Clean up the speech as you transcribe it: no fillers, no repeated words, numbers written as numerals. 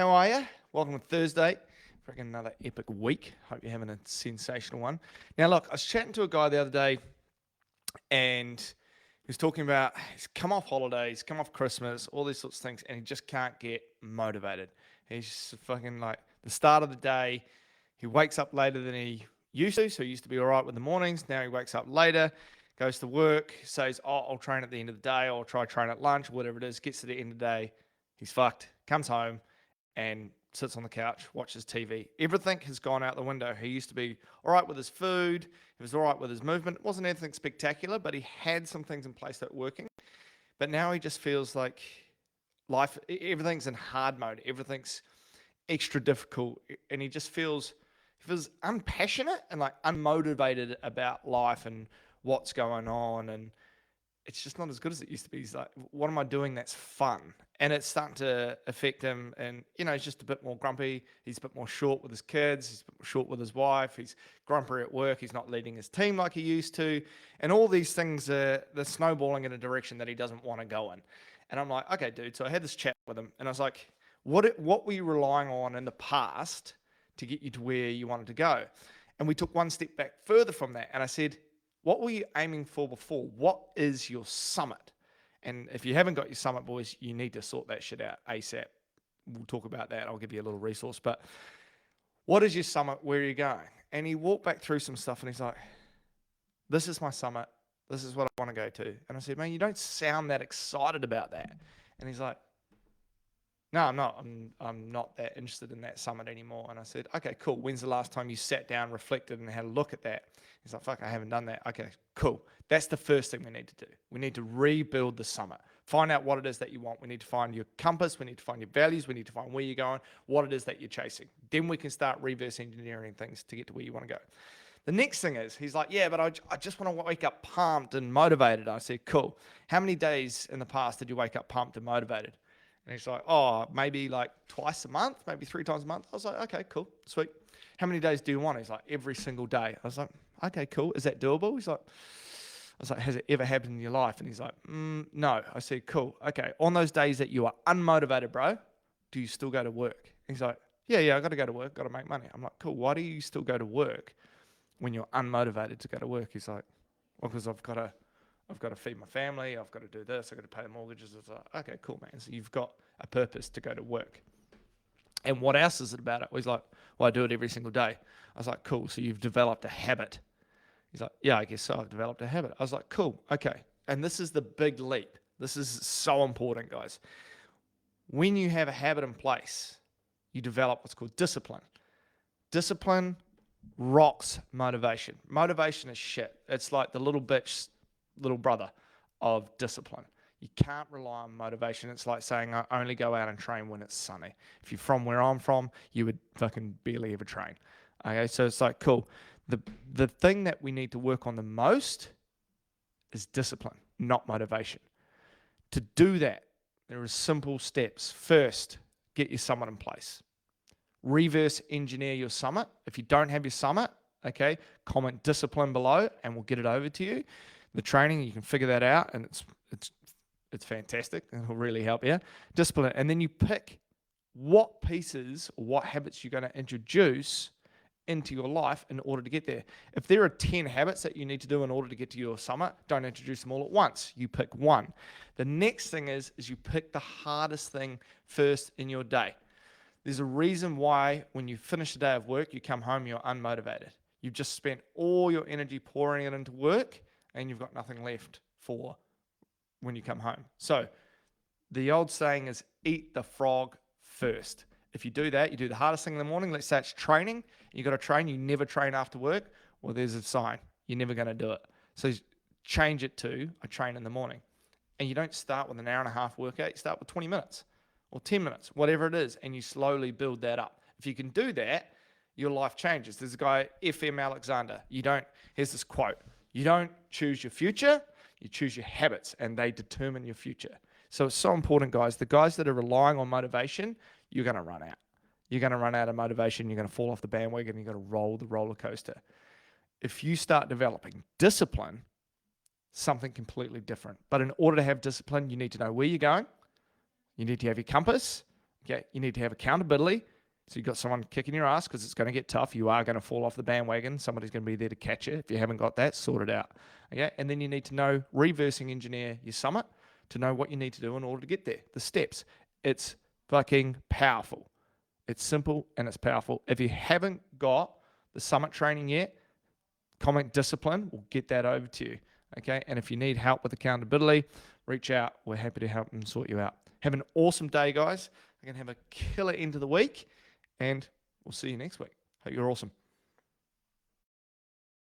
How are you? Welcome to Thursday. Freaking another epic week. Hope you're having a sensational one. Now, look, I was chatting to a guy the other day, and he was talking about he's come off holidays, come off Christmas, all these sorts of things, and he just can't get motivated. He's just fucking like the start of the day. He wakes up later than he used to, so he used to be all right with the mornings. Now he wakes up later, goes to work, says, "Oh, I'll train at the end of the day, or I'll try train at lunch, whatever it is." Gets to the end of the day, he's fucked. Comes home and sits on the couch, watches TV. Everything has gone out the window. He used to be all right with his food. He was all right with his movement. It wasn't anything spectacular, but he had some things in place that were working. But now he just feels like life, everything's in hard mode. Everything's extra difficult. And he feels unpassionate and like unmotivated about life and what's going on. And it's just not as good as it used to be. He's like, what am I doing that's fun? And it's starting to affect him. And, he's just a bit more grumpy. He's a bit more short with his kids. He's a bit more short with his wife. He's grumpy at work. He's not leading his team like he used to. And all these things they're snowballing in a direction that he doesn't want to go in. And I'm like, okay, dude. So I had this chat with him. And I was like, what were you relying on in the past to get you to where you wanted to go? And we took one step back further from that. And I said, what were you aiming for before? What is your summit? And if you haven't got your summit, boys, you need to sort that shit out ASAP. We'll talk about that. I'll give you a little resource. But what is your summit? Where are you going? And he walked back through some stuff and he's like, this is my summit. This is what I want to go to. And I said, man, you don't sound that excited about that. And he's like, no, I'm not. I'm not that interested in that summit anymore. And I said, okay, cool. When's the last time you sat down, reflected, and had a look at that? He's like, fuck, I haven't done that. Okay, cool. That's the first thing we need to do. We need to rebuild the summit. Find out what it is that you want. We need to find your compass. We need to find your values. We need to find where you're going, what it is that you're chasing. Then we can start reverse engineering things to get to where you want to go. The next thing is, he's like, yeah, but I just want to wake up pumped and motivated. I said, cool. How many days in the past did you wake up pumped and motivated? And he's like, oh, maybe like twice a month, maybe 3 times a month. I was like, okay, cool, sweet. How many days do you want? He's like, every single day. I was like, okay, cool. Is that doable? I was like, has it ever happened in your life? And he's like, no. I said, cool. Okay, on those days that you are unmotivated, bro, do you still go to work? He's like, yeah, I got to go to work, got to make money. I'm like, cool. Why do you still go to work when you're unmotivated to go to work? He's like, well, because I've got to feed my family. I've got to do this. I've got to pay the mortgages. It's like, okay, cool, man. So you've got a purpose to go to work. And what else is it about it? He's like, well, I do it every single day. I was like, cool. So you've developed a habit. He's like, yeah, I guess so. I've developed a habit. I was like, cool. Okay. And this is the big leap. This is so important, guys. When you have a habit in place, you develop what's called discipline. Discipline rocks motivation. Motivation is shit. It's like the little bitch, little brother of discipline. You can't rely on motivation. It's like saying I only go out and train when it's sunny. If you're from where I'm from, you would fucking barely ever train. Okay, so it's like, cool. The thing that we need to work on the most is discipline, not motivation. To do that, there are simple steps. First, get your summit in place. Reverse engineer your summit. If you don't have your summit, okay, comment discipline below and we'll get it over to you. The training, you can figure that out, and it's fantastic. It'll really help you. Discipline, and then you pick what pieces or what habits you're going to introduce into your life in order to get there. If there are 10 habits that you need to do in order to get to your summit, don't introduce them all at once. You pick one. The next thing is you pick the hardest thing first in your day. There's a reason why when you finish a day of work, you come home, you're unmotivated. You've just spent all your energy pouring it into work, and you've got nothing left for when you come home. So the old saying is eat the frog first. If you do that, you do the hardest thing in the morning. Let's say it's training. You got to train. You never train after work. Well, there's a sign. You're never going to do it. So change it to I train in the morning. And you don't start with an hour and a half workout. You start with 20 minutes or 10 minutes, whatever it is. And you slowly build that up. If you can do that, your life changes. There's a guy, F.M. Alexander. Here's this quote. You don't choose your future, you choose your habits, and they determine your future. So it's so important, guys. The guys that are relying on motivation, you're going to run out. You're going to run out of motivation. You're going to fall off the bandwagon. You're going to roll the roller coaster. If you start developing discipline, something completely different. But in order to have discipline, you need to know where you're going. You need to have your compass, Okay, you need to have accountability. So you've got someone kicking your ass because it's going to get tough. You are going to fall off the bandwagon. Somebody's going to be there to catch you. If you haven't got that, sort it out. Okay, and then you need to know reversing engineer your summit to know what you need to do in order to get there. The steps. It's fucking powerful. It's simple and it's powerful. If you haven't got the summit training yet, comment discipline. We'll get that over to you. Okay, and if you need help with accountability, reach out. We're happy to help and sort you out. Have an awesome day, guys. We're going to have a killer end of the week, and we'll see you next week. Hope you're awesome.